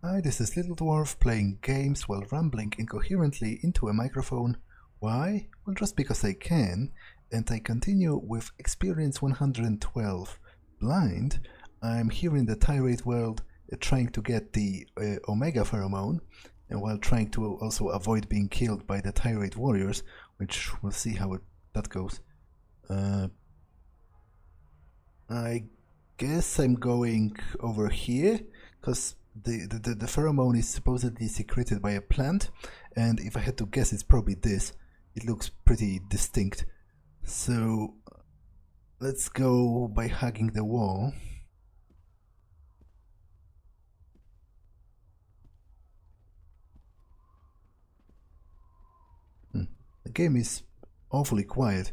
Hi, this is Little Dwarf playing games while rambling incoherently into a microphone. Why? Well, just because I can, and I continue with Experience 112. Blind, I'm here in the tirade world trying to get the Omega pheromone, and while trying to also avoid being killed by the tirade warriors, which we'll see how that goes. I guess I'm going over here, because the pheromone is supposedly secreted by a plant, and if I had to guess, it's probably this. It looks pretty distinct. So let's go by hugging the wall. The game is awfully quiet.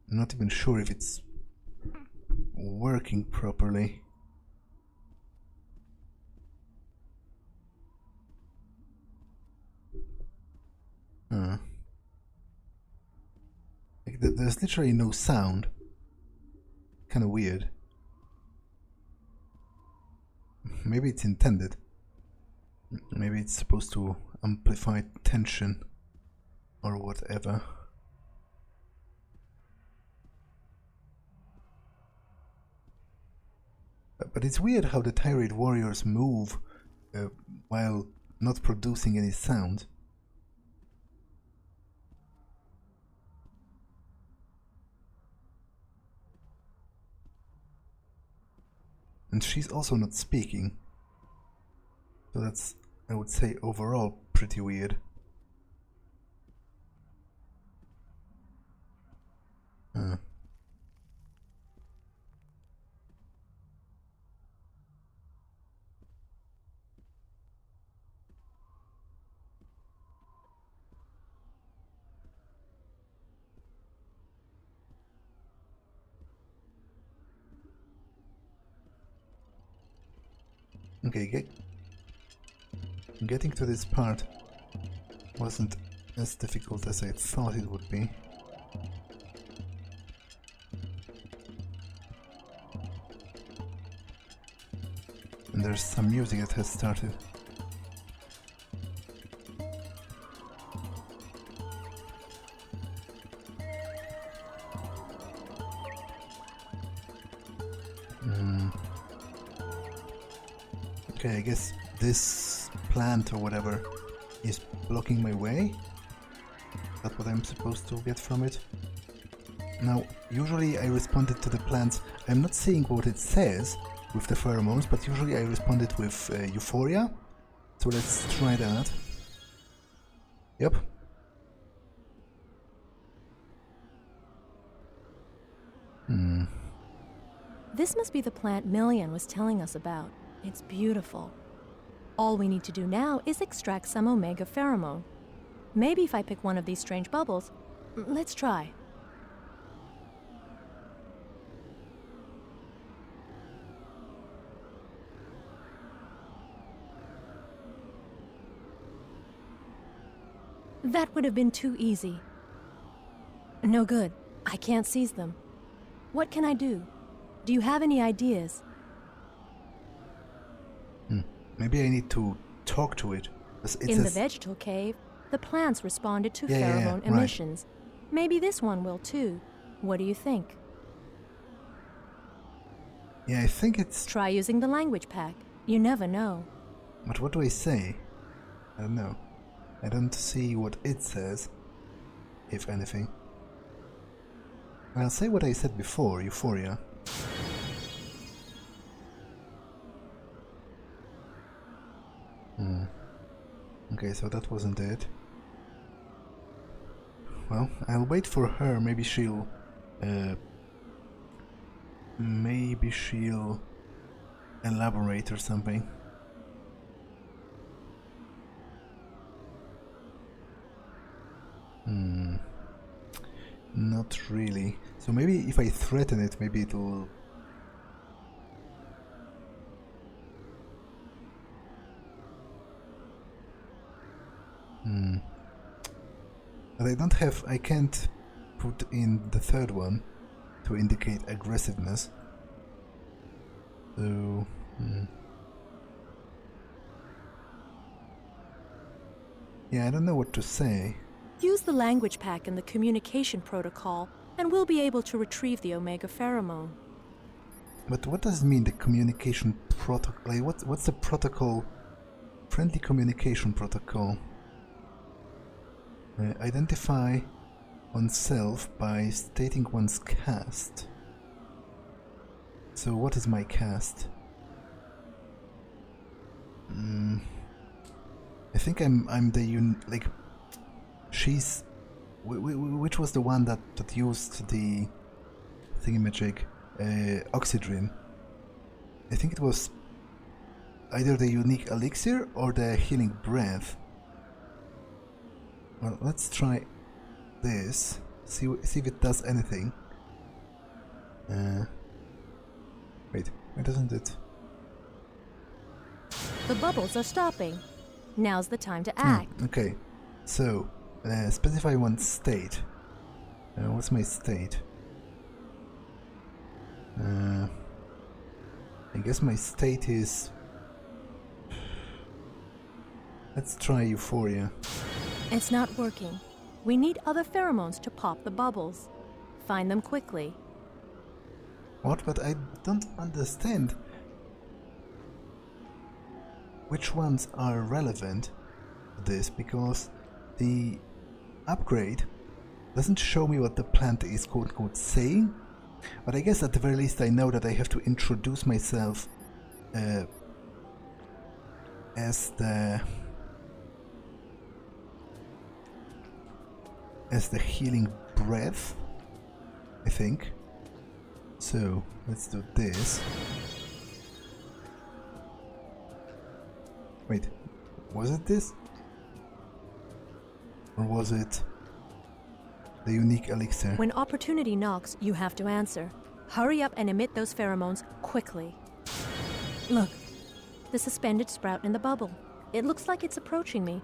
I'm not even sure if it's working properly. Like there's literally no sound. Kind of weird. Maybe it's intended. Maybe it's supposed to amplify tension or whatever. But it's weird how the tirade warriors move while not producing any sound. And she's also not speaking. So that's, I would say, overall pretty weird. Okay, getting to this part wasn't as difficult as I thought it would be. And there's some music that has started. Okay, I guess this plant or whatever is blocking my way. That's what I'm supposed to get from it. Now, usually I responded to the plants. I'm not seeing what it says with the pheromones, but usually I responded with euphoria. So let's try that. Yep. This must be the plant Millian was telling us about. It's beautiful. All we need to do now is extract some Omega pheromone. Maybe if I pick one of these strange bubbles. Let's try. That would have been too easy. No good. I can't seize them. What can I do? Do you have any ideas? Maybe I need to talk to it. In the vegetal cave, the plants responded to pheromone emissions. Right. Maybe this one will too. What do you think? Yeah, I think it's... Try using the language pack. You never know. But what do I say? I don't know. I don't see what it says, if anything. I'll say what I said before, euphoria. Okay, so that wasn't it. Well, I'll wait for her. Maybe she'll elaborate or something. Not really. So maybe if I threaten it, maybe it'll... But I can't put in the third one to indicate aggressiveness. So... Yeah, I don't know what to say. Use the language pack in the communication protocol, and we'll be able to retrieve the omega pheromone. But what does it mean, the communication protocol? Like, what's the protocol? Friendly communication protocol. Identify oneself by stating one's caste. So what is my caste? I think I'm the like. She's which was the one that used the thingamajig, oxygen. I think it was either the unique elixir or the healing breath. Well, let's try this. See if it does anything. Wait, why doesn't it? The bubbles are stopping. Now's the time to act. Okay, so specify one's state. What's my state? I guess my state is... Let's try euphoria. It's not working. We need other pheromones to pop the bubbles. Find them quickly. What? But I don't understand. Which ones are relevant to this, because the upgrade doesn't show me what the plant is quote-unquote saying, but I guess at the very least I know that I have to introduce myself as the healing breath, I think. So let's do this. Wait, was it this? Or was it the unique elixir? When opportunity knocks, you have to answer. Hurry up and emit those pheromones quickly. Look, the suspended sprout in the bubble. It looks like it's approaching me.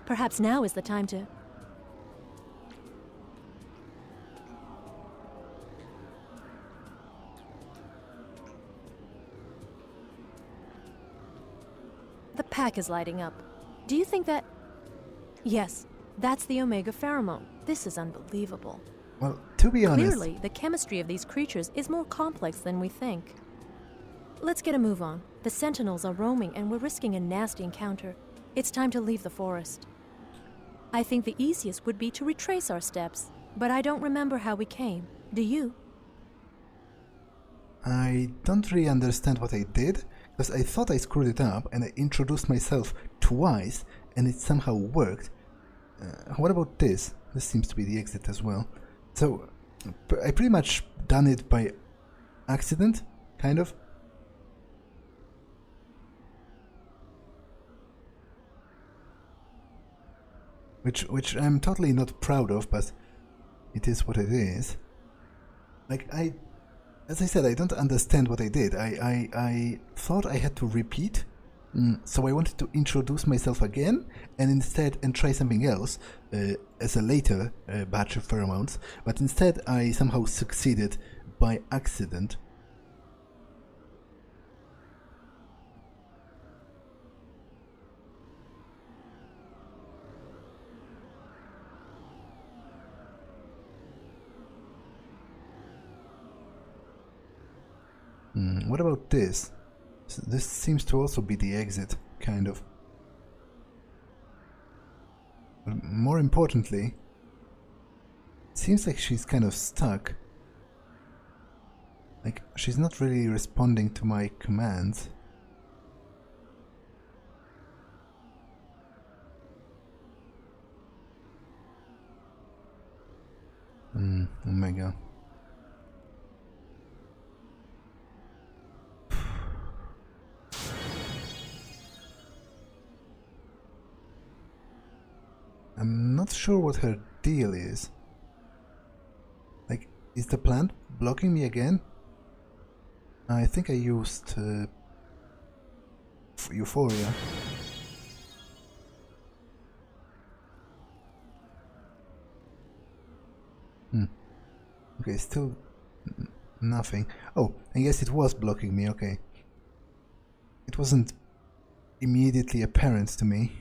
Perhaps now is the time to... The pack is lighting up. Do you think that... Yes, that's the omega pheromone. This is unbelievable. Well, to be honest... Clearly, the chemistry of these creatures is more complex than we think. Let's get a move on. The sentinels are roaming and we're risking a nasty encounter. It's time to leave the forest. I think the easiest would be to retrace our steps, but I don't remember how we came. Do you? I don't really understand what I did, because I thought I screwed it up and I introduced myself twice and it somehow worked. What about this? This seems to be the exit as well. So, I pretty much done it by accident, kind of. Which I'm totally not proud of, but it is what it is. Like, as I said, I don't understand what I did. I thought I had to repeat, so I wanted to introduce myself again and try something else as a later batch of pheromones, but instead I somehow succeeded by accident. What about this? This seems to also be the exit, kind of. But more importantly, it seems like she's kind of stuck. Like, she's not really responding to my commands. Omega. I'm not sure what her deal is. Like, is the plant blocking me again? I think I used euphoria. Okay, still nothing. Oh, I guess it was blocking me, okay. It wasn't immediately apparent to me.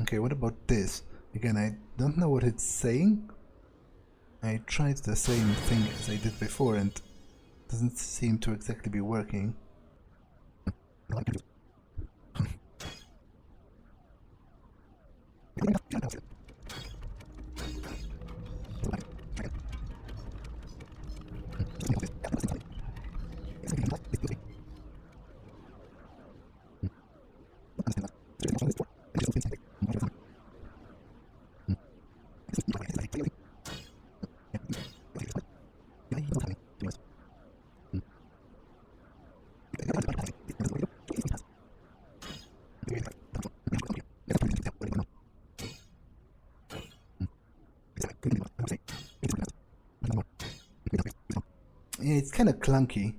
Okay, what about this? Again, I don't know what it's saying. I tried the same thing as I did before and it doesn't seem to exactly be working. Yeah, it's kind of clunky.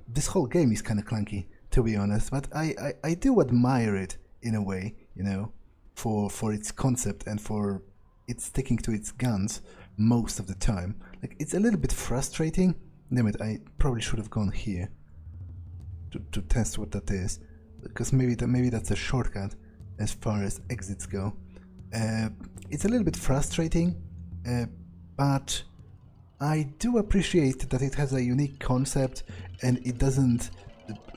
This whole game is kind of clunky, to be honest, but I do admire it in a way, you know, for its concept and for it sticking to its guns most of the time. Like, it's a little bit frustrating. Damn it, I probably should have gone here to test what that is, because maybe that's a shortcut as far as exits go. It's a little bit frustrating, but I do appreciate that it has a unique concept and it doesn't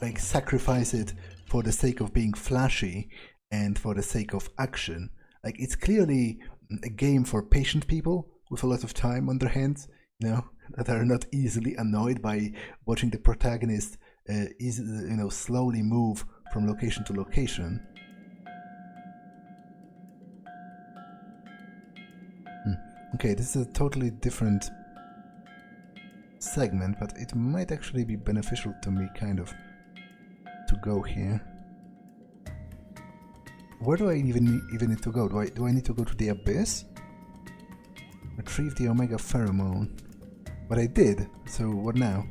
like sacrifice it for the sake of being flashy and for the sake of action. Like, it's clearly a game for patient people with a lot of time on their hands, you know, that are not easily annoyed by watching the protagonist slowly move from location to location. Okay, this is a totally different segment, but it might actually be beneficial to me kind of to go here. Where do I even need to go? Do I need to go to the abyss? Retrieve the omega pheromone. But I did, so what now?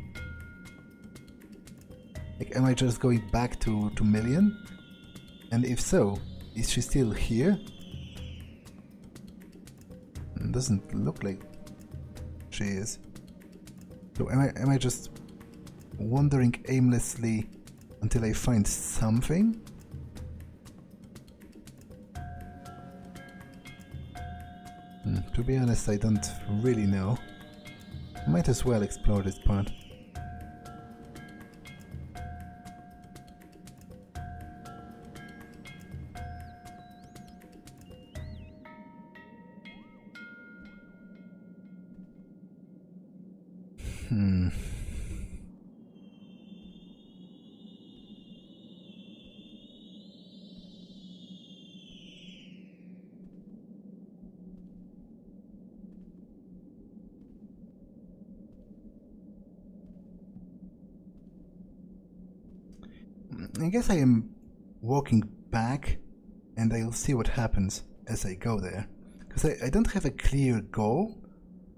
Like, am I just going back to Million? And if so, is she still here? It doesn't look like she is. So am I just wandering aimlessly until I find something? To be honest, I don't really know. Might as well explore this part. I guess I am walking back and I'll see what happens as I go there. Because I don't have a clear goal.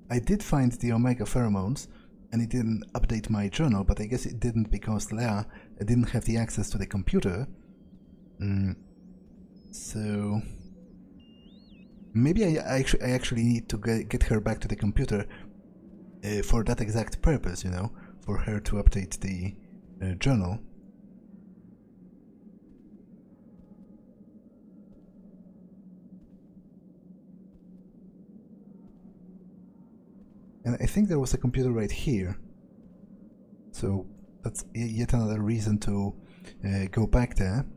I did find the omega pheromones and it didn't update my journal, but I guess it didn't because Lea didn't have the access to the computer. So maybe I actually need to get her back to the computer for that exact purpose, you know, for her to update the journal. And I think there was a computer right here. So that's yet another reason to go back there.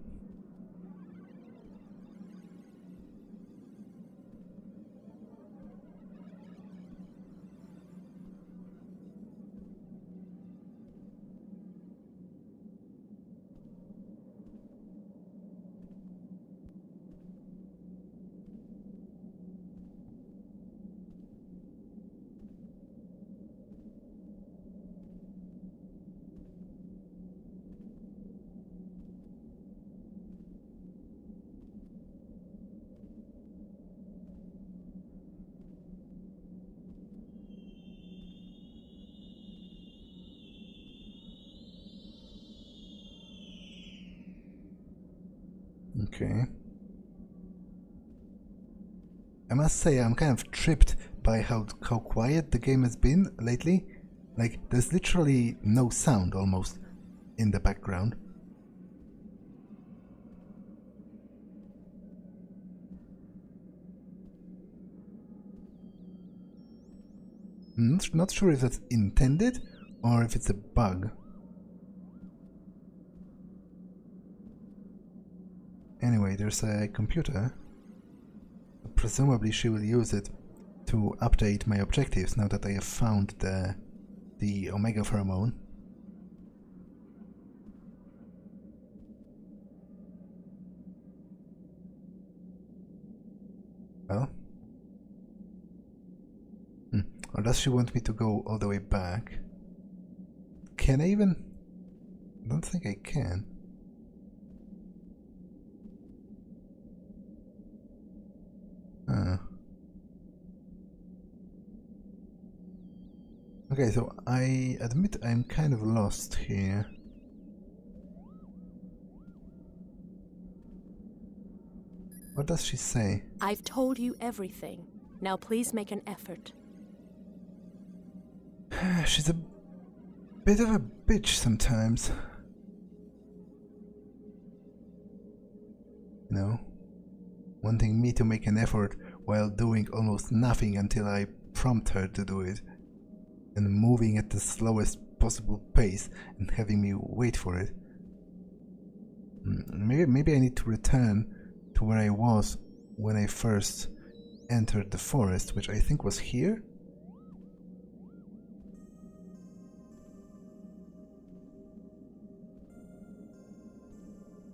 Okay. I must say I'm kind of tripped by how quiet the game has been lately. Like, there's literally no sound almost in the background. Not sure if that's intended or if it's a bug. Anyway, there's a computer. Presumably she will use it to update my objectives now that I have found the Omega pheromone. Well, or does she want me to go all the way back? Can I even? I don't think I can. Okay, so I admit I'm kind of lost here. What does she say? I've told you everything. Now please make an effort. She's a bit of a bitch sometimes. You know, wanting me to make an effort while doing almost nothing until I prompt her to do it, and moving at the slowest possible pace and having me wait for it. Maybe I need to return to where I was when I first entered the forest, which I think was here?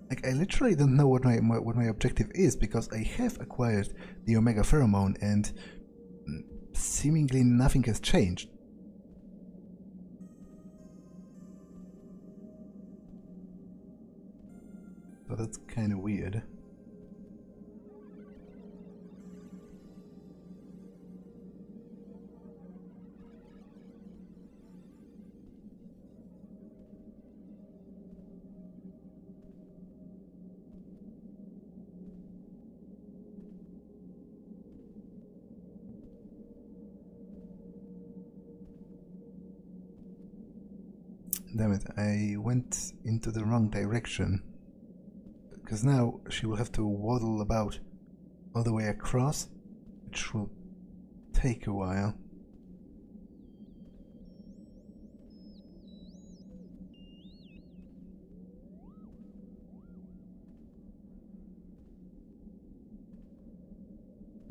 Like, I literally don't know what my objective is, because I have acquired the Omega pheromone and seemingly nothing has changed. So that's kind of weird. Damn it, I went into the wrong direction. Because now she will have to waddle about all the way across, which will take a while.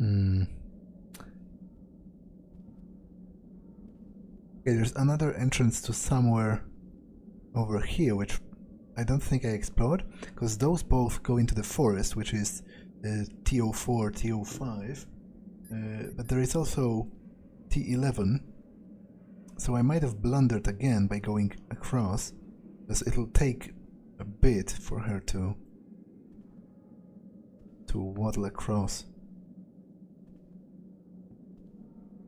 Okay, there's another entrance to somewhere over here, which I don't think I explored, because those both go into the forest, which is T04, T05, but there is also T11, so I might have blundered again by going across, because it'll take a bit for her to waddle across.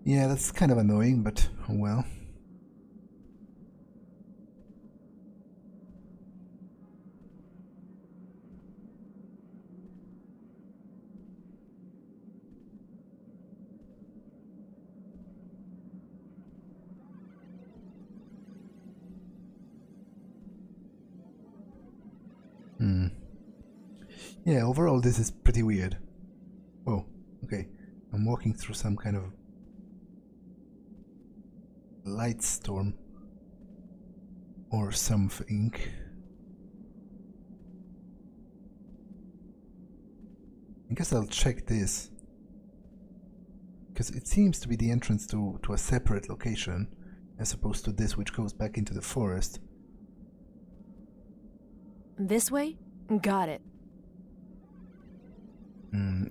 Yeah, that's kind of annoying, but oh well. Yeah, overall this is pretty weird. Oh, okay. I'm walking through some kind of light storm or something. I guess I'll check this, because it seems to be the entrance to a separate location as opposed to this, which goes back into the forest. This way? Got it.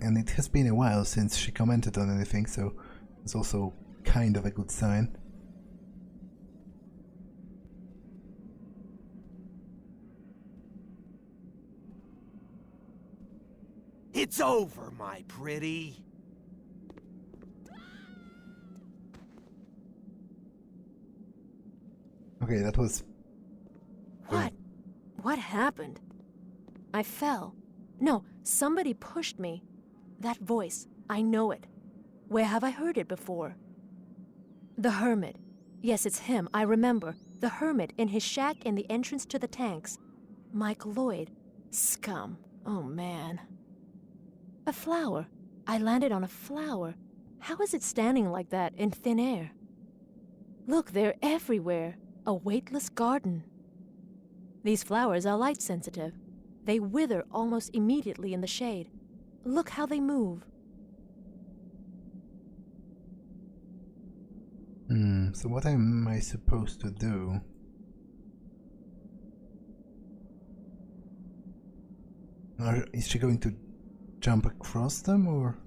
And it has been a while since she commented on anything, so it's also kind of a good sign. It's over, my pretty. Okay, that was... What? What happened? I fell. No, somebody pushed me. That voice, I know it. Where have I heard it before? The Hermit. Yes, it's him, I remember. The Hermit in his shack in the entrance to the tanks. Mike Lloyd. Scum. Oh, man. A flower. I landed on a flower. How is it standing like that in thin air? Look, they're everywhere. A weightless garden. These flowers are light sensitive. They wither almost immediately in the shade. Look how they move. So what am I supposed to do? Is she going to jump across them, or?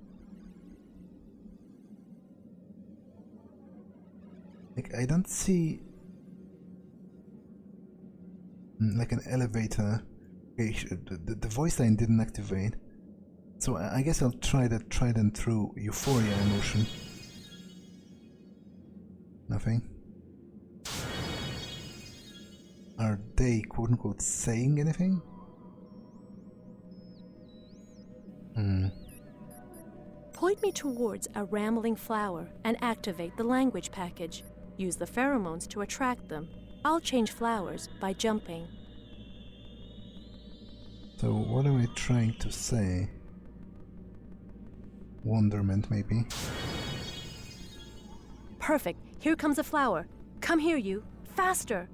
Like, I don't see like an elevator. Okay, the voice line didn't activate, so I guess I'll try that tried and true euphoria emotion. Nothing. Are they quote-unquote saying anything? Point me towards a rambling flower and activate the language package. Use the pheromones to attract them. I'll change flowers by jumping. So what am I trying to say? Wonderment, maybe? Perfect. Here comes a flower. Come here, you. Faster!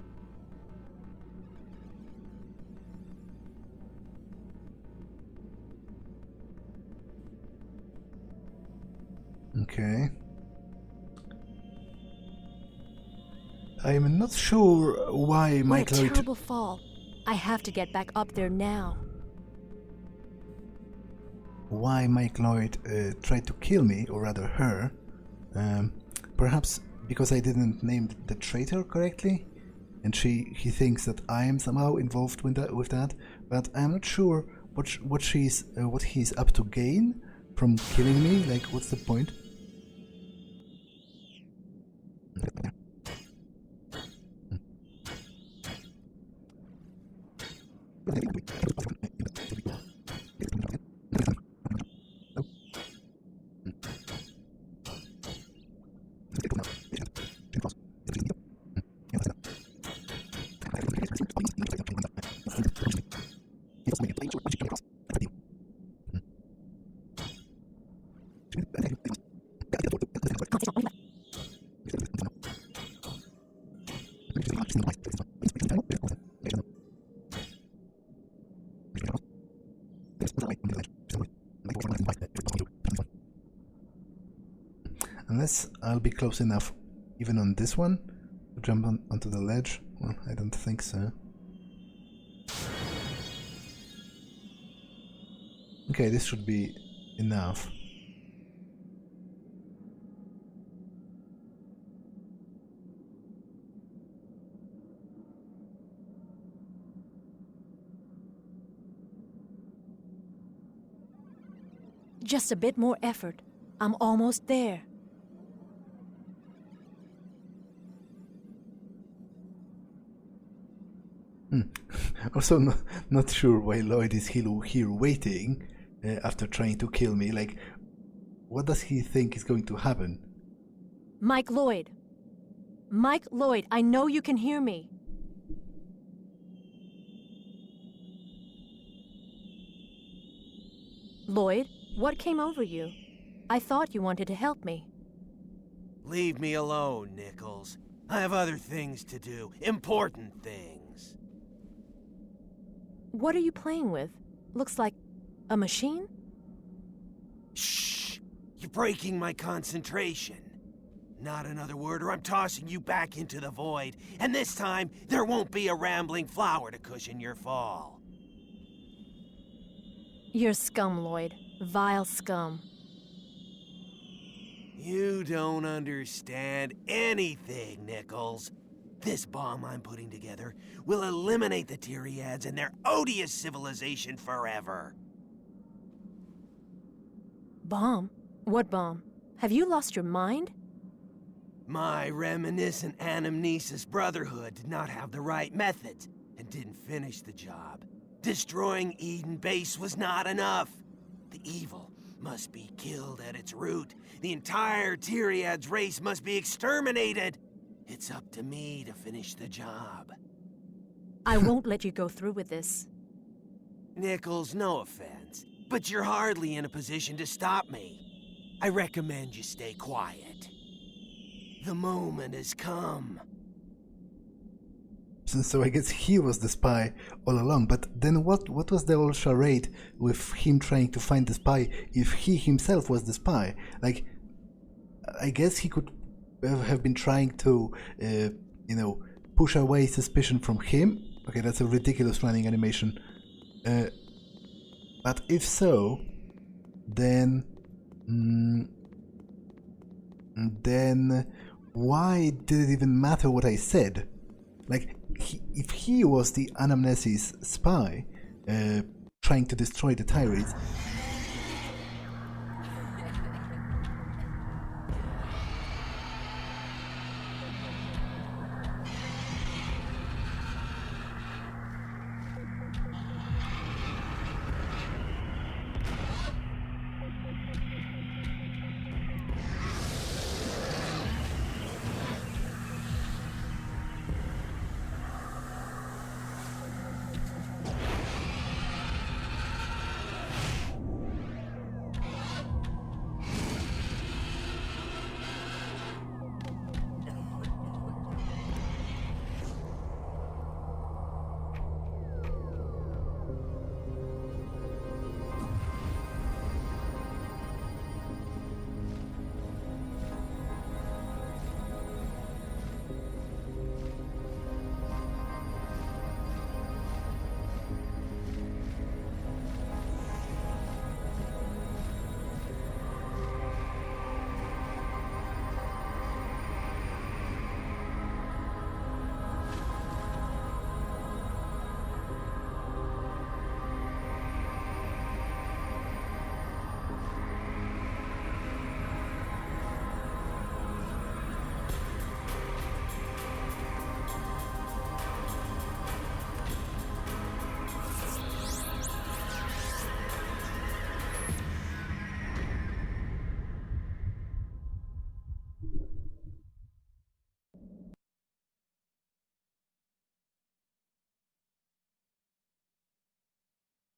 Okay. I'm not sure why Mike What a Lloyd... terrible fall. I have to get back up there now. Why Mike Lloyd tried to kill me, or rather her. Perhaps because I didn't name the traitor correctly, and he thinks that I am somehow involved with that. But I'm not sure what he's up to gain from killing me. Like, what's the point? Unless I'll be close enough, even on this one, to jump onto the ledge. Well, I don't think so. Okay, this should be enough. Just a bit more effort. I'm almost there. Also, not sure why Lloyd is here waiting after trying to kill me. Like, what does he think is going to happen? Mike Lloyd. Mike Lloyd, I know you can hear me. Lloyd, what came over you? I thought you wanted to help me. Leave me alone, Nichols. I have other things to do. Important things. What are you playing with? Looks like a machine? Shh! You're breaking my concentration. Not another word or I'm tossing you back into the void. And this time, there won't be a rambling flower to cushion your fall. You're scum, Lloyd. Vile scum. You don't understand anything, Nichols. This bomb I'm putting together will eliminate the Tyriads and their odious civilization forever. Bomb? What bomb? Have you lost your mind? My reminiscent anamnesis brotherhood did not have the right method and didn't finish the job. Destroying Eden Base was not enough. The evil must be killed at its root. The entire Tyriads race must be exterminated. It's up to me to finish the job. I won't let you go through with this. Nichols, no offense, but you're hardly in a position to stop me. I recommend you stay quiet. The moment has come. So I guess he was the spy all along. But then what was the whole charade with him trying to find the spy if he himself was the spy? Like, I guess he could have been trying to, push away suspicion from him. Okay, that's a ridiculous running animation. But if so, then why did it even matter what I said? Like, if he was the anamnesis spy trying to destroy the tirades,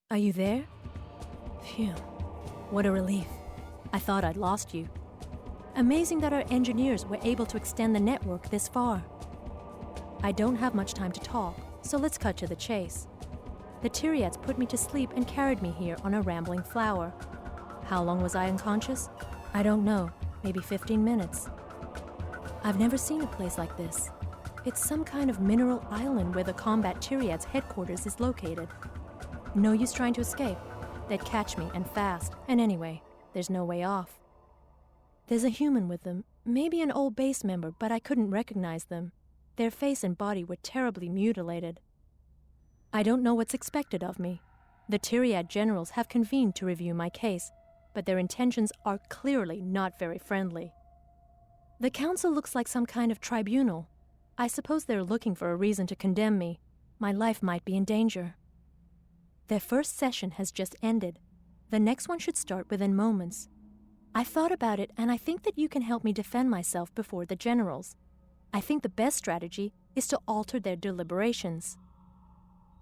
Are you there? Phew. What a relief. I thought I'd lost you. Amazing that our engineers were able to extend the network this far. I don't have much time to talk, so let's cut to the chase. The Tyriads put me to sleep and carried me here on a rambling flower. How long was I unconscious? I don't know, maybe 15 minutes. I've never seen a place like this. It's some kind of mineral island where the Combat Tyriads headquarters is located. No use trying to escape. They'd catch me, and fast. And anyway, there's no way off. There's a human with them, maybe an old base member, but I couldn't recognize them. Their face and body were terribly mutilated. I don't know what's expected of me. The Tyriad generals have convened to review my case, but their intentions are clearly not very friendly. The council looks like some kind of tribunal. I suppose they're looking for a reason to condemn me. My life might be in danger. Their first session has just ended. The next one should start within moments. I've thought about it, and I think that you can help me defend myself before the generals. I think the best strategy is to alter their deliberations.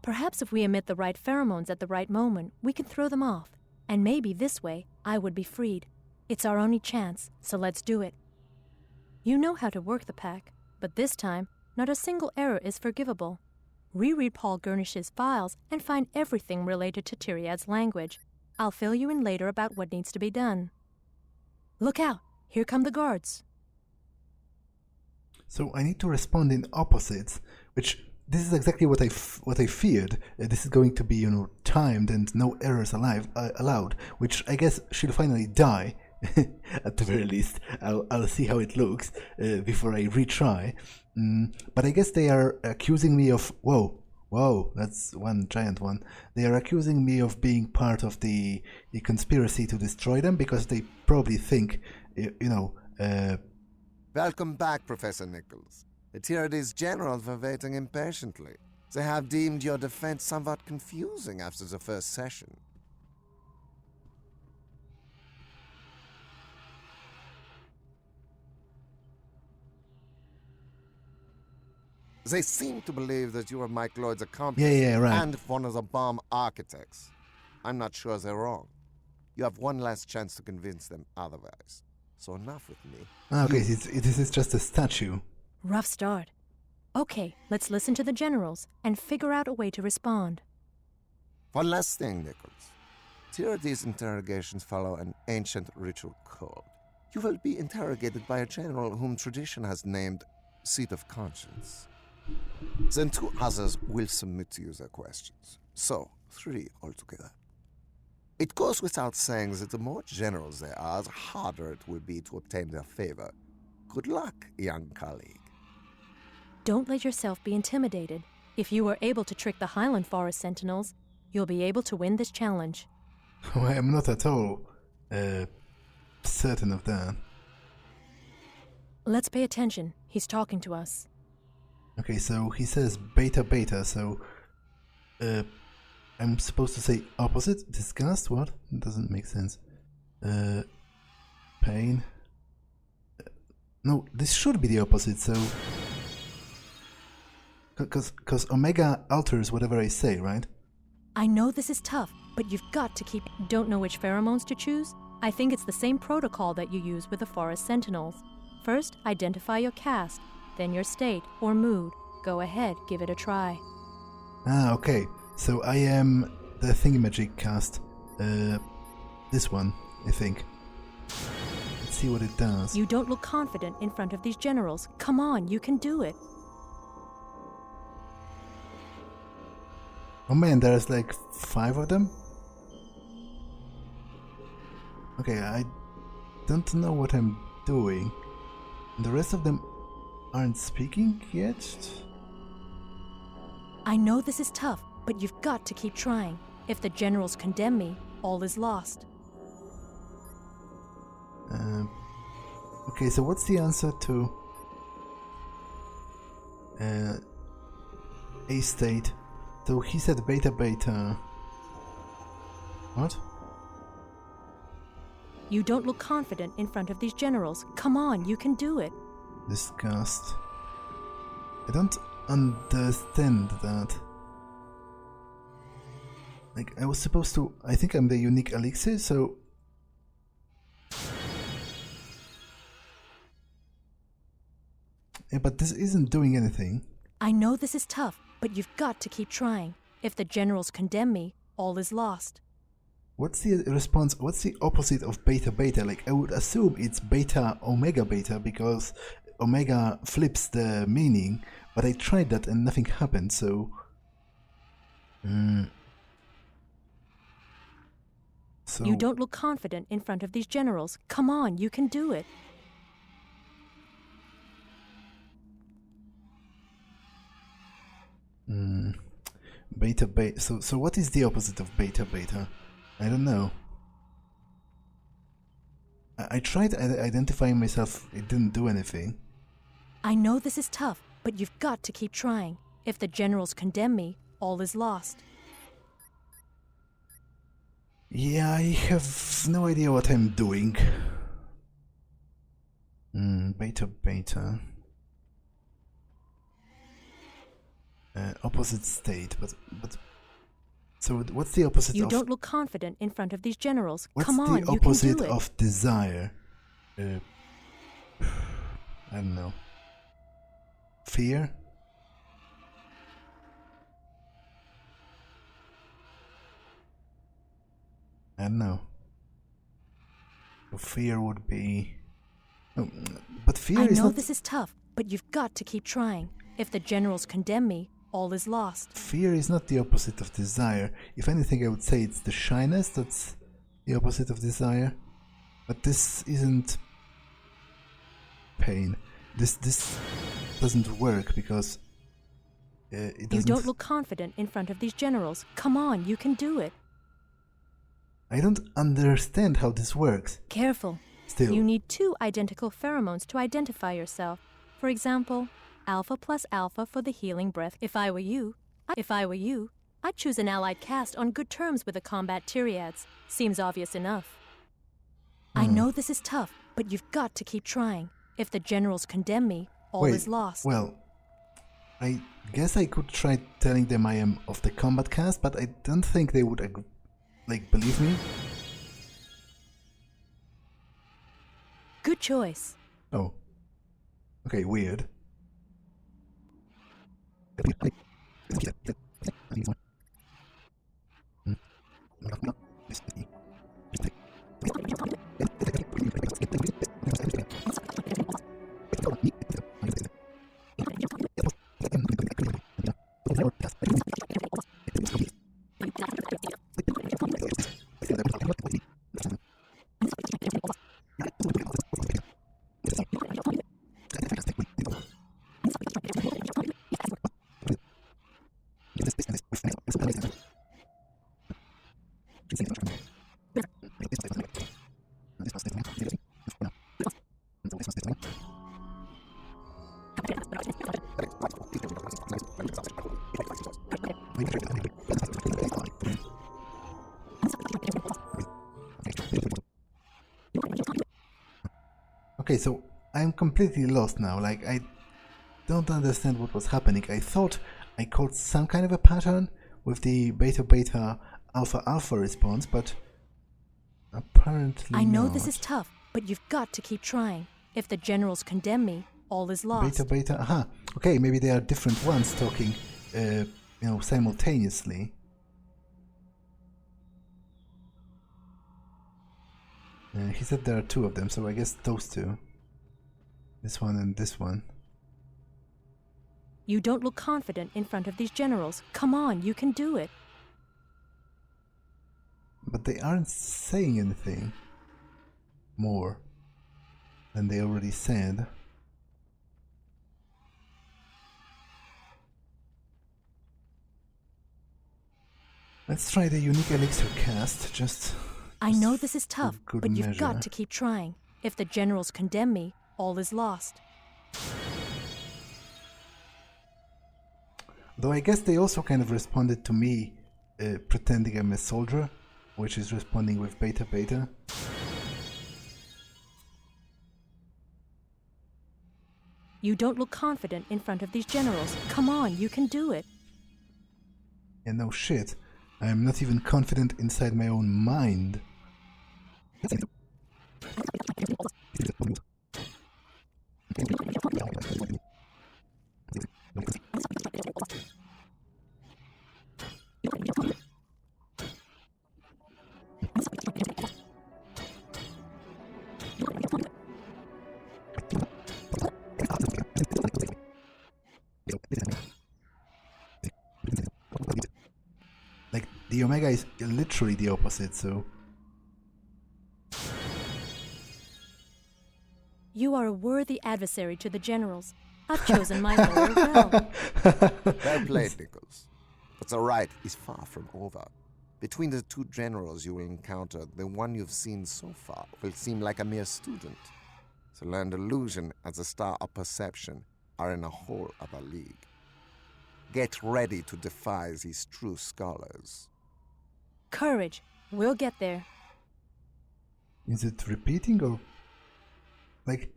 Perhaps if we emit the right pheromones at the right moment, we can throw them off, and maybe this way I would be freed. It's our only chance, so let's do it. You know how to work the pack, but this time, not a single error is forgivable. Reread Paul Gurnish's files and find everything related to Tyriad's language. I'll fill you in later about what needs to be done. Look out! Here come the guards. So I need to respond in opposites, which this is exactly what I feared. This is going to be, timed and no errors allowed, which I guess she'll finally die. At the very least, I'll see how it looks before I retry. But I guess they are accusing me of... Whoa, that's one giant one. They are accusing me of being part of the conspiracy to destroy them because they probably think, Welcome back, Professor Nichols. The Tyriades generals were waiting impatiently. They have deemed your defense somewhat confusing after the first session. They seem to believe that you are Mike Lloyd's accomplice right. and one of the bomb architects. I'm not sure they're wrong. You have one last chance to convince them otherwise. so enough with me. Okay, this is just a statue. Rough start. Okay, let's listen to the generals and figure out a way to respond. One last thing, Nichols. TRD's interrogations follow an ancient ritual code. You will be interrogated by a general whom tradition has named Seat of Conscience. Then 2 others will submit to you their questions. So, 3 altogether. It goes without saying that the more generals there are, the harder it will be to obtain their favor. Good luck, young colleague. Don't let yourself be intimidated. If you are able to trick the Highland Forest Sentinels, you'll be able to win this challenge. I am not at all certain of that. Let's pay attention. He's talking to us. Okay, so he says beta beta, so I'm supposed to say opposite? Disgust? What? It doesn't make sense. Pain. No, this should be the opposite, so... Because omega alters whatever I say, right? I know this is tough, but you've got to keep... Don't know which pheromones to choose? I think it's the same protocol that you use with the Forest Sentinels. First, identify your caste, then your state or mood. Go ahead, give it a try. Ah, okay. So I am the Thingamajig cast. This one, I think. Let's see what it does. You don't look confident in front of these generals. Come on, you can do it. Oh man, there's like 5 of them? Okay, I don't know what I'm doing. The rest of them aren't speaking yet? I know this is tough, but you've got to keep trying. If the generals condemn me, all is lost. Okay, so what's the answer to A state? So he said beta beta. What? You don't look confident in front of these generals. Come on, you can do it. Disgust. I don't understand that. Like, I was supposed to... I think I'm the unique elixir, so... Yeah, but this isn't doing anything. I know this is tough, but you've got to keep trying. If the generals condemn me, all is lost. What's the response? What's the opposite of beta beta? Like, I would assume it's beta omega beta because omega flips the meaning, but I tried that and nothing happened, so... So... You don't look confident in front of these generals. Come on, you can do it. Beta beta. So what is the opposite of beta beta? I don't know. I tried identifying myself. It didn't do anything. I know this is tough, but you've got to keep trying. If the generals condemn me, all is lost. Yeah, I have no idea what I'm doing. Beta beta. Opposite state, but so what's the opposite You of... don't look confident in front of these generals. What's Come on, the you can opposite do it. of desire? I don't know. Fear? I don't know. So fear would be... Oh, but fear I is know not... this is tough, but you've got to keep trying. If the generals condemn me, all is lost. Fear is not the opposite of desire. If anything, I would say it's the shyness that's the opposite of desire. But this isn't pain. This doesn't work because it doesn't... You don't look confident in front of these generals. Come on, you can do it. I don't understand how this works. Careful. Still. You need 2 identical pheromones to identify yourself. For example, alpha plus alpha for the healing breath. If I were you, I'd choose an allied caste on good terms with the combat Tyriads. Seems obvious enough. I know this is tough, but you've got to keep trying. If the generals condemn me, all is lost. Well, I guess I could try telling them I am of the combat caste, but I don't think they would, believe me. Good choice. Oh. Okay, weird. Okay, so I'm completely lost now. Like, I don't understand what was happening. I thought I caught some kind of a pattern with the beta-beta alpha-alpha response, but apparently I know not. this is tough, but you've got to keep trying. If the generals condemn me, all is lost. Beta-beta, aha. Okay, maybe they are different ones talking, simultaneously. He said there are two of them, so I guess those two. This one and this one. You don't look confident in front of these generals. Come on, you can do it. But they aren't saying anything more than they already said. Let's try the unique elixir cast, just I know this is tough, good but you've measure. got to keep trying. If the generals condemn me, all is lost. Though I guess they also kind of responded to me pretending I'm a soldier, which is responding with beta-beta. You don't look confident in front of these generals. Come on, you can do it. And no shit, I'm not even confident inside my own mind. Like, the Omega is literally the opposite, so... You are a worthy adversary to the generals. I've chosen my lawyer well. Well played, Nichols. But the right is far from over. Between the two generals you will encounter, the one you've seen so far will seem like a mere student. The learned illusion and the star of perception are in a whole other league. Get ready to defy these true scholars. Courage. We'll get there. Is it repeating or... Like...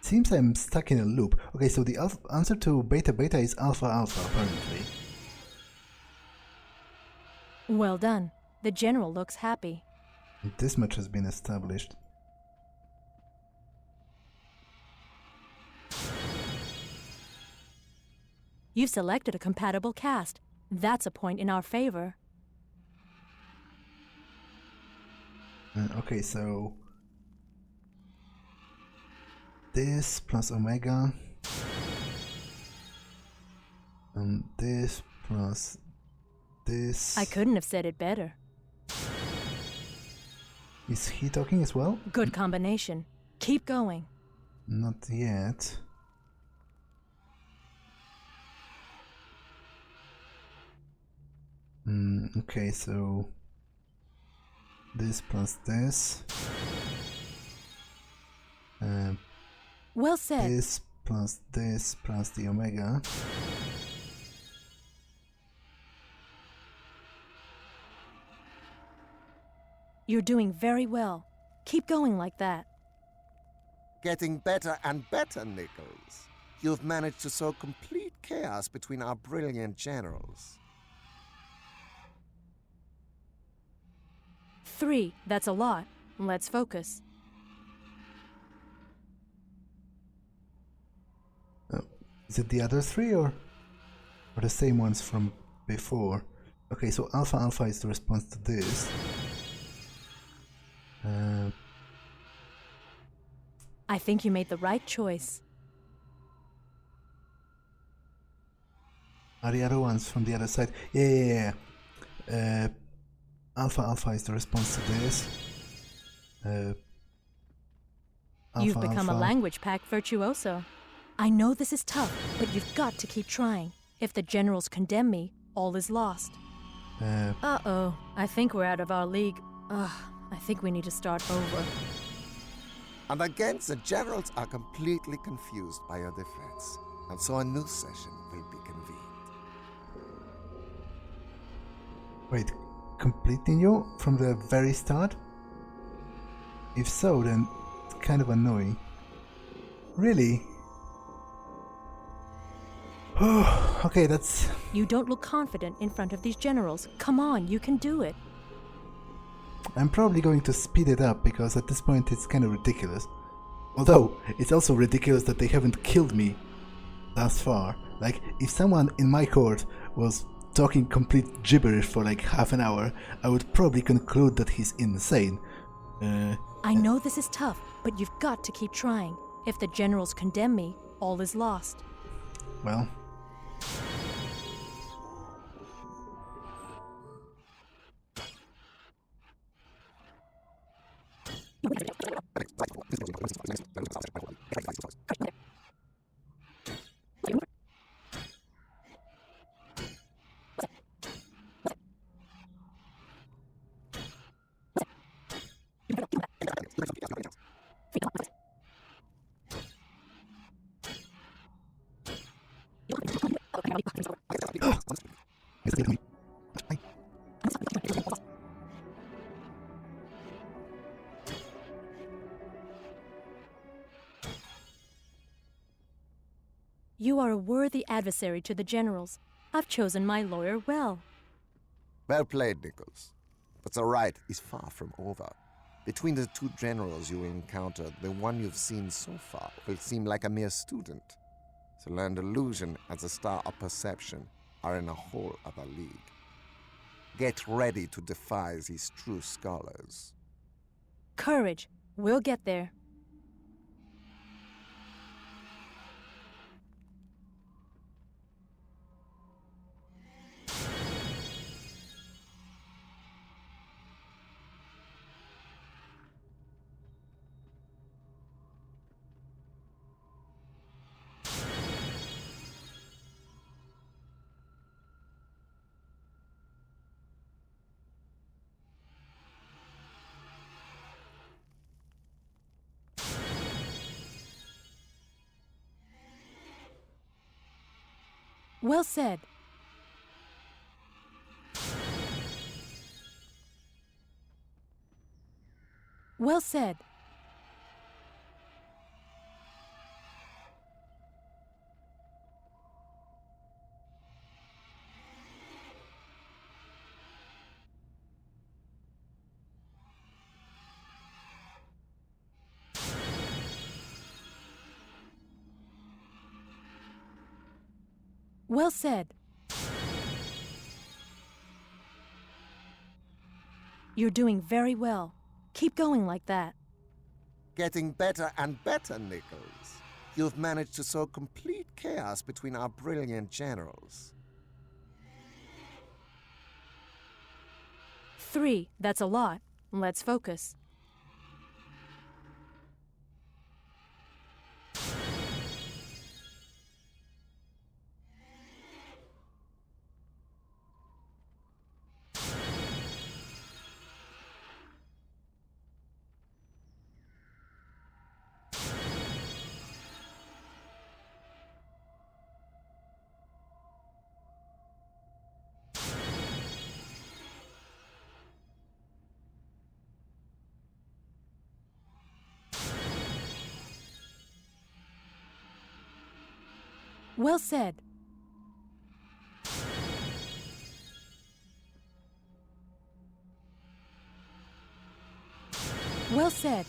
Seems I'm stuck in a loop. Okay, so the answer to beta-beta is alpha-alpha, apparently. Well done. The general looks happy. This much has been established. You've selected a compatible cast. That's a point in our favor. Okay, so... This plus Omega. And this plus this. I couldn't have said it better. Is he talking as well? Good combination. Keep going. Not yet. Okay, so this plus this. Well said. This plus the Omega. You're doing very well. Keep going like that. Getting better and better, Nichols. You've managed to sow complete chaos between our brilliant generals. 3, that's a lot. Let's focus. Is it the other three or the same ones from before? Okay, so Alpha Alpha is the response to this. I think you made the right choice. Are the other ones from the other side? Yeah. Alpha Alpha is the response to this. You've Alpha become a Alpha. language pack virtuoso. I know this is tough, but you've got to keep trying. If the generals condemn me, all is lost. Uh-oh. I think we're out of our league. Ugh, I think we need to start over. And again, the generals are completely confused by your defense, and so a new session will be convened. Wait, completely new from the very start? If so, then it's kind of annoying. Really? Okay, that's... You don't look confident in front of these generals. Come on, you can do it. I'm probably going to speed it up because at this point it's kind of ridiculous. Although, it's also ridiculous that they haven't killed me thus far. Like, if someone in my court was talking complete gibberish for like half an hour, I would probably conclude that he's insane. I know this is tough, but you've got to keep trying. If the generals condemn me, all is lost. Well... You are a worthy adversary to the generals. I've chosen my lawyer well. Well played, Nichols. But the right is far from over. Between the two generals you encountered, the one you've seen so far will seem like a mere student. The learned illusion and the star of perception are in a whole other league. Get ready to defy these true scholars. Courage. We'll get there. Well said. Well said. Well said. You're doing very well. Keep going like that. Getting better and better, Nichols. You've managed to sow complete chaos between our brilliant generals. 3, that's a lot. Let's focus. Well said. Well said.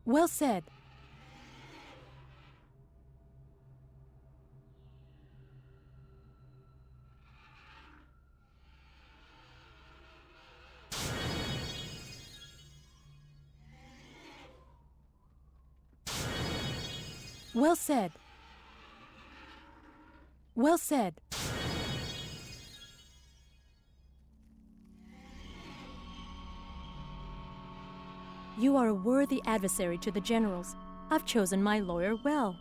Well said. Well said. Well said. You are a worthy adversary to the generals. I've chosen my lawyer well.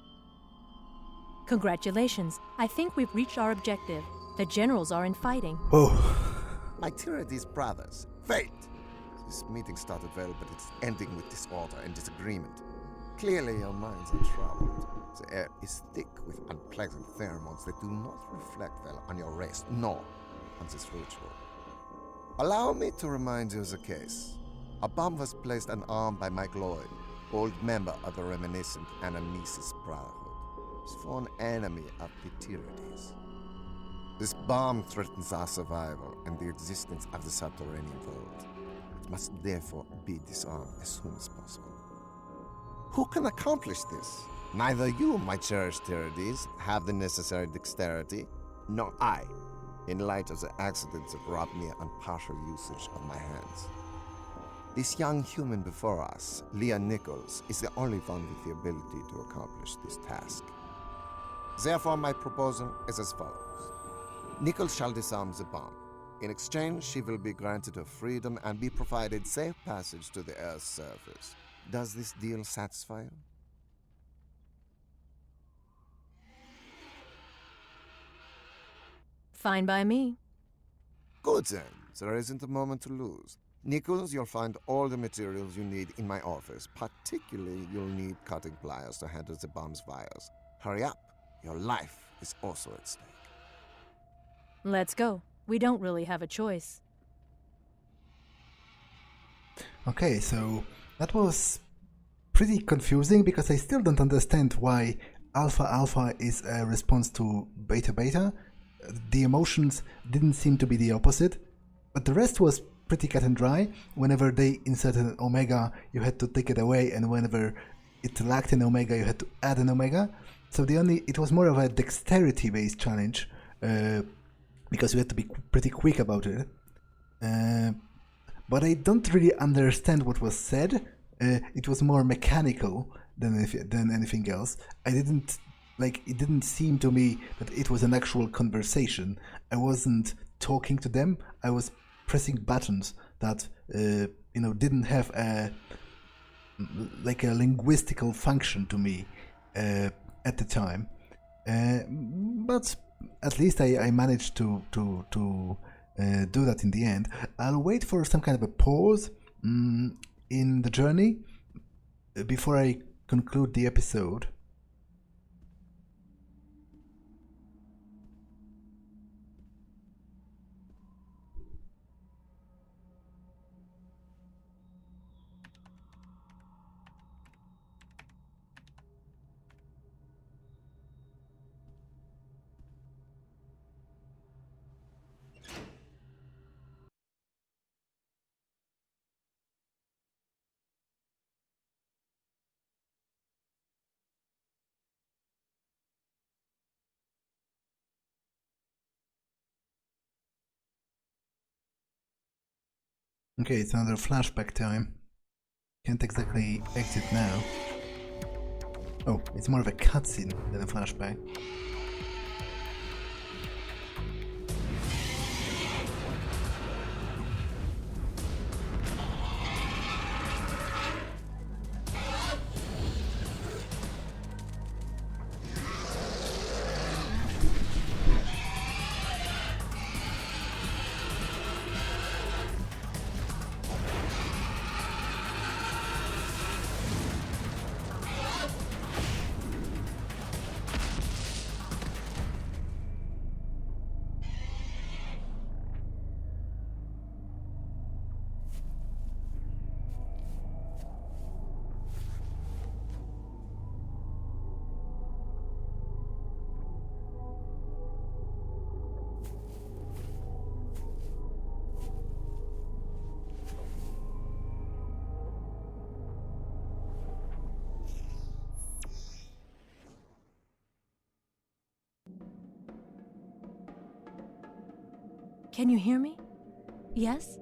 Congratulations. I think we've reached our objective. The generals are in fighting. Oh, My Tyrades brothers, fate! This meeting started well, but it's ending with disorder and disagreement. Clearly your minds are troubled. The air is thick with unpleasant pheromones that do not reflect well on your race, nor on this ritual. Allow me to remind you of the case. A bomb was placed and armed by Mike Lloyd, old member of the reminiscent Anamnesis Brotherhood, sworn enemy of the Tyrades. This bomb threatens our survival and the existence of the subterranean world. It must therefore be disarmed as soon as possible. Who can accomplish this? Neither you, my cherished Tyrades, have the necessary dexterity, nor I, in light of the accidents that robbed me on partial usage of my hands. This young human before us, Lea Nichols, is the only one with the ability to accomplish this task. Therefore, my proposal is as follows. Nichols shall disarm the bomb. In exchange, she will be granted her freedom and be provided safe passage to the Earth's surface. Does this deal satisfy you? Fine by me. Good then. There isn't a moment to lose. Nichols, you'll find all the materials you need in my office. Particularly, you'll need cutting pliers to handle the bomb's wires. Hurry up. Your life is also at stake. Let's go. We don't really have a choice. okay, so that was pretty confusing because I still don't understand why Alpha Alpha is a response to Beta Beta. The emotions didn't seem to be the opposite, but the rest was pretty cut and dry. Whenever they inserted an Omega, you had to take it away, and whenever it lacked an Omega, you had to add an Omega. So it was more of a dexterity-based challenge, because you had to be pretty quick about it. But I don't really understand what was said. It was more mechanical than anything else. It didn't seem to me that it was an actual conversation. I wasn't talking to them. I was pressing buttons that didn't have a linguistical function to me at the time. But at least I managed to do that in the end. I'll wait for some kind of a pause in the journey before I conclude the episode. Okay, it's another flashback time. Can't exactly exit now. Oh, it's more of a cutscene than a flashback. Can you hear me? Yes?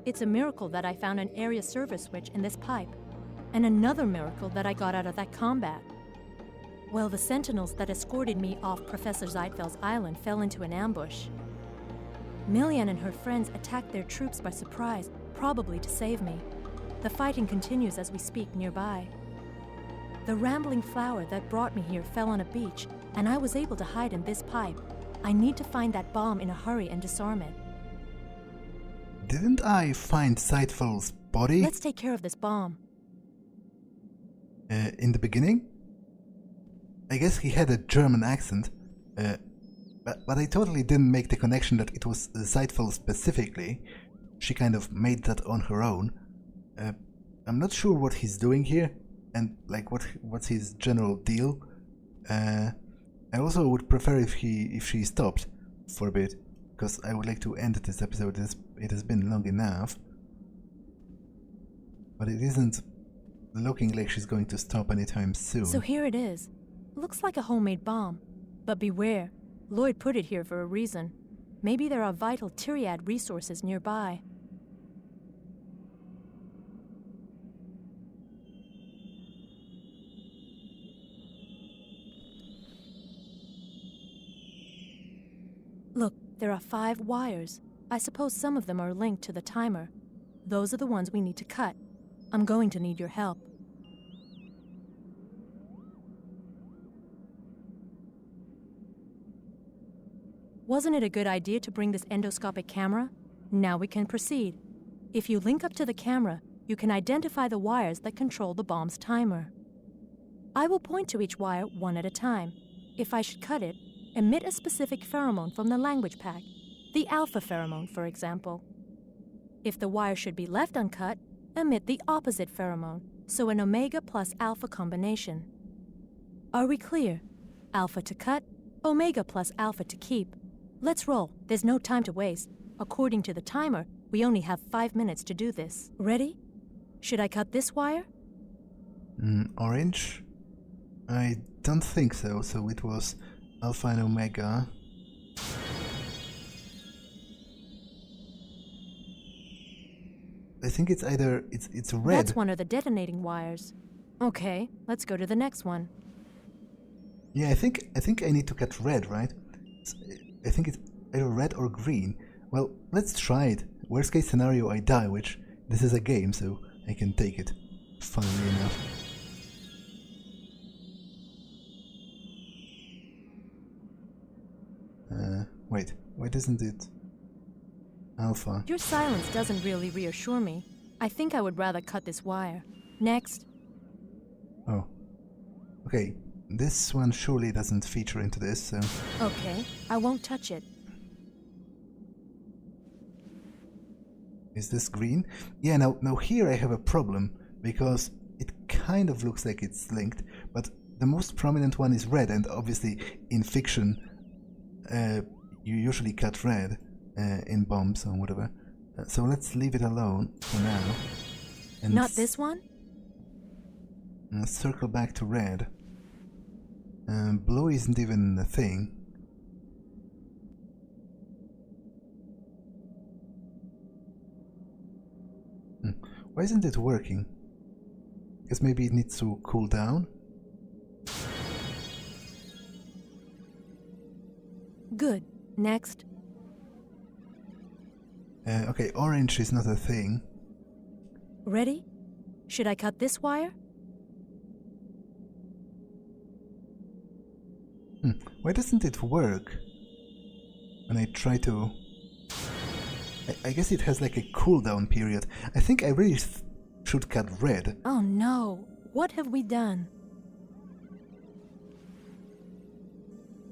It's a miracle that I found an area service switch in this pipe, and another miracle that I got out of that combat. Well, the sentinels that escorted me off Professor Zeitfeld's island fell into an ambush. Millian and her friends attacked their troops by surprise, probably to save me. The fighting continues as we speak nearby. The rambling flower that brought me here fell on a beach, and I was able to hide in this pipe. I need to find that bomb in a hurry and disarm it. Didn't I find Zeitfeld's body? Let's take care of this bomb. In the beginning? I guess he had a German accent, but I totally didn't make the connection that it was Zeitfeld specifically. She kind of made that on her own. I'm not sure what he's doing here, and like what's his general deal. I also would prefer if she stopped for a bit, because I would like to end this episode. It has been long enough, but it isn't looking like she's going to stop anytime soon. So here it is. Looks like a homemade bomb. But beware, Lloyd put it here for a reason. Maybe there are vital Tyriad resources nearby. Look, there are 5 wires. I suppose some of them are linked to the timer. Those are the ones we need to cut. I'm going to need your help. Wasn't it a good idea to bring this endoscopic camera? Now we can proceed. If you link up to the camera, you can identify the wires that control the bomb's timer. I will point to each wire one at a time. If I should cut it, emit a specific pheromone from the language pack, the alpha pheromone, for example. If the wire should be left uncut, emit the opposite pheromone, so an omega plus alpha combination. Are we clear? Alpha to cut, omega plus alpha to keep. Let's roll. There's no time to waste. According to the timer, we only have 5 minutes to do this. Ready? Should I cut this wire? Orange? I don't think so, so it was alpha and omega. I think it's either it's red. That's one of the detonating wires. Okay, let's go to the next one. Yeah, I think I need to cut red, right? I think it's either red or green. Well, let's try it. Worst case scenario, I die, which this is a game, so I can take it. Funnily enough. Wait, why isn't it alpha? Your silence doesn't really reassure me. I think I would rather cut this wire. Next. Oh. Okay, this one surely doesn't feature into this, so... Okay, I won't touch it. Is this green? Yeah, now here I have a problem, because it kind of looks like it's linked, but the most prominent one is red, and obviously in fiction you usually cut red in bombs or whatever. So let's leave it alone for now. And Not this one? Circle back to red. Blue isn't even a thing. Why isn't it working? Guess maybe it needs to cool down? Good. Next. Okay, orange is not a thing. Ready? Should I cut this wire? Why doesn't it work? When I try to... I guess it has like a cooldown period. I think I really should cut red. Oh no! What have we done?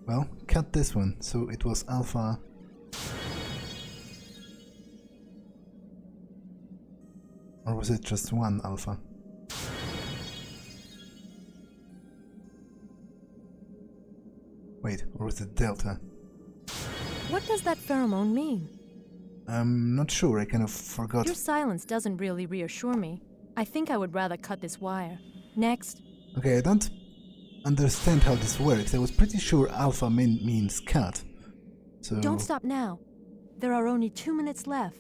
Well, cut this one, so it was alpha. Or was it just one alpha? Wait, or was it delta? What does that pheromone mean? I'm not sure, I kind of forgot. Your silence doesn't really reassure me. I think I would rather cut this wire. Next. Okay, I don't understand how this works. I was pretty sure alpha means cut. So... Don't stop now. There are only 2 minutes left.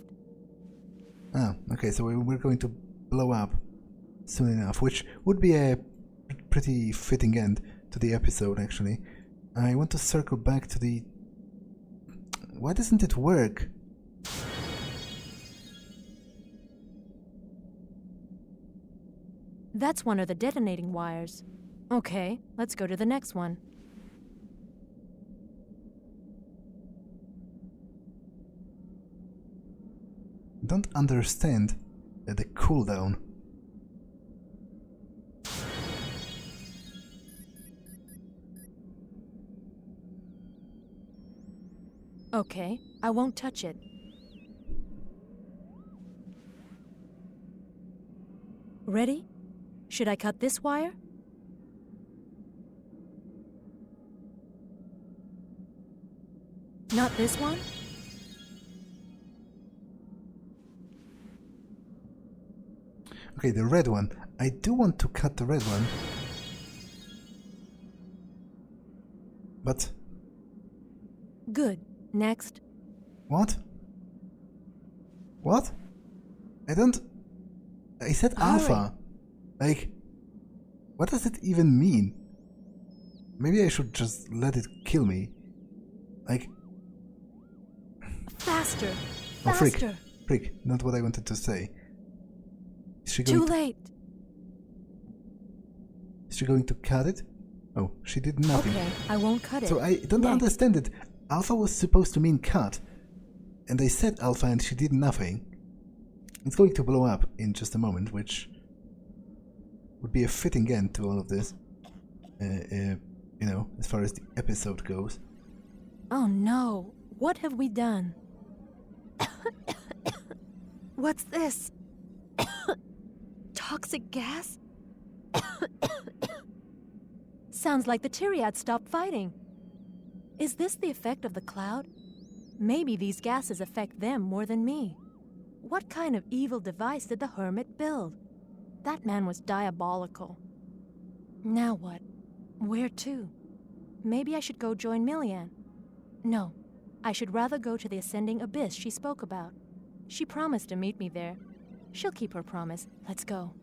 Oh, okay, so we're going to blow up soon enough, which would be a pretty fitting end to the episode, actually. I want to circle back to the... Why doesn't it work? That's one of the detonating wires. Okay, let's go to the next one. Don't understand the cooldown. Okay, I won't touch it. Ready? Should I cut this wire? Not this one? Okay, the red one. I do want to cut the red one. But... Good. Next. What? What? I don't... I said alpha. Like, what does it even mean? Maybe I should just let it kill me. Like... Faster! Oh, Faster! frick. Frick, not what I wanted to say. Is she Too going late! Is she going to cut it? Oh, she did nothing. Okay, I won't cut it. So I don't Next. understand it. Alpha was supposed to mean cut. And I said alpha and she did nothing. It's going to blow up in just a moment, which would be a fitting end to all of this. You know, as far as the episode goes. Oh no! What have we done? What's this? Toxic gas? Sounds like the Tyriads stopped fighting. Is this the effect of the cloud? Maybe these gases affect them more than me. What kind of evil device did the hermit build? That man was diabolical. Now what? Where to? Maybe I should go join Millian. No, I should rather go to the ascending abyss she spoke about. She promised to meet me there. She'll keep her promise. Let's go.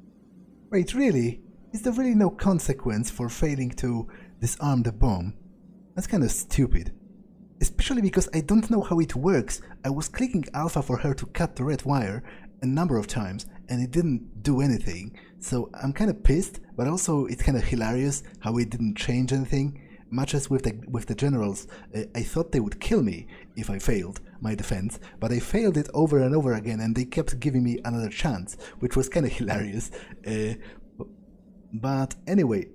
Wait, really? Is there really no consequence for failing to disarm the bomb? That's kind of stupid. Especially because I don't know how it works. I was clicking alpha for her to cut the red wire a number of times and it didn't do anything. So I'm kind of pissed, but also it's kind of hilarious how it didn't change anything. Much as with the generals, I thought they would kill me if I failed my defense, but I failed it over and over again and they kept giving me another chance, which was kind of hilarious. But anyway,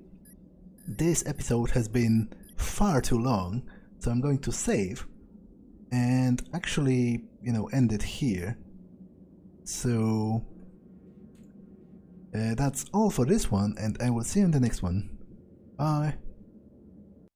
this episode has been far too long, so I'm going to save and actually, you know, end it here. So that's all for this one, and I will see you in the next one. Bye.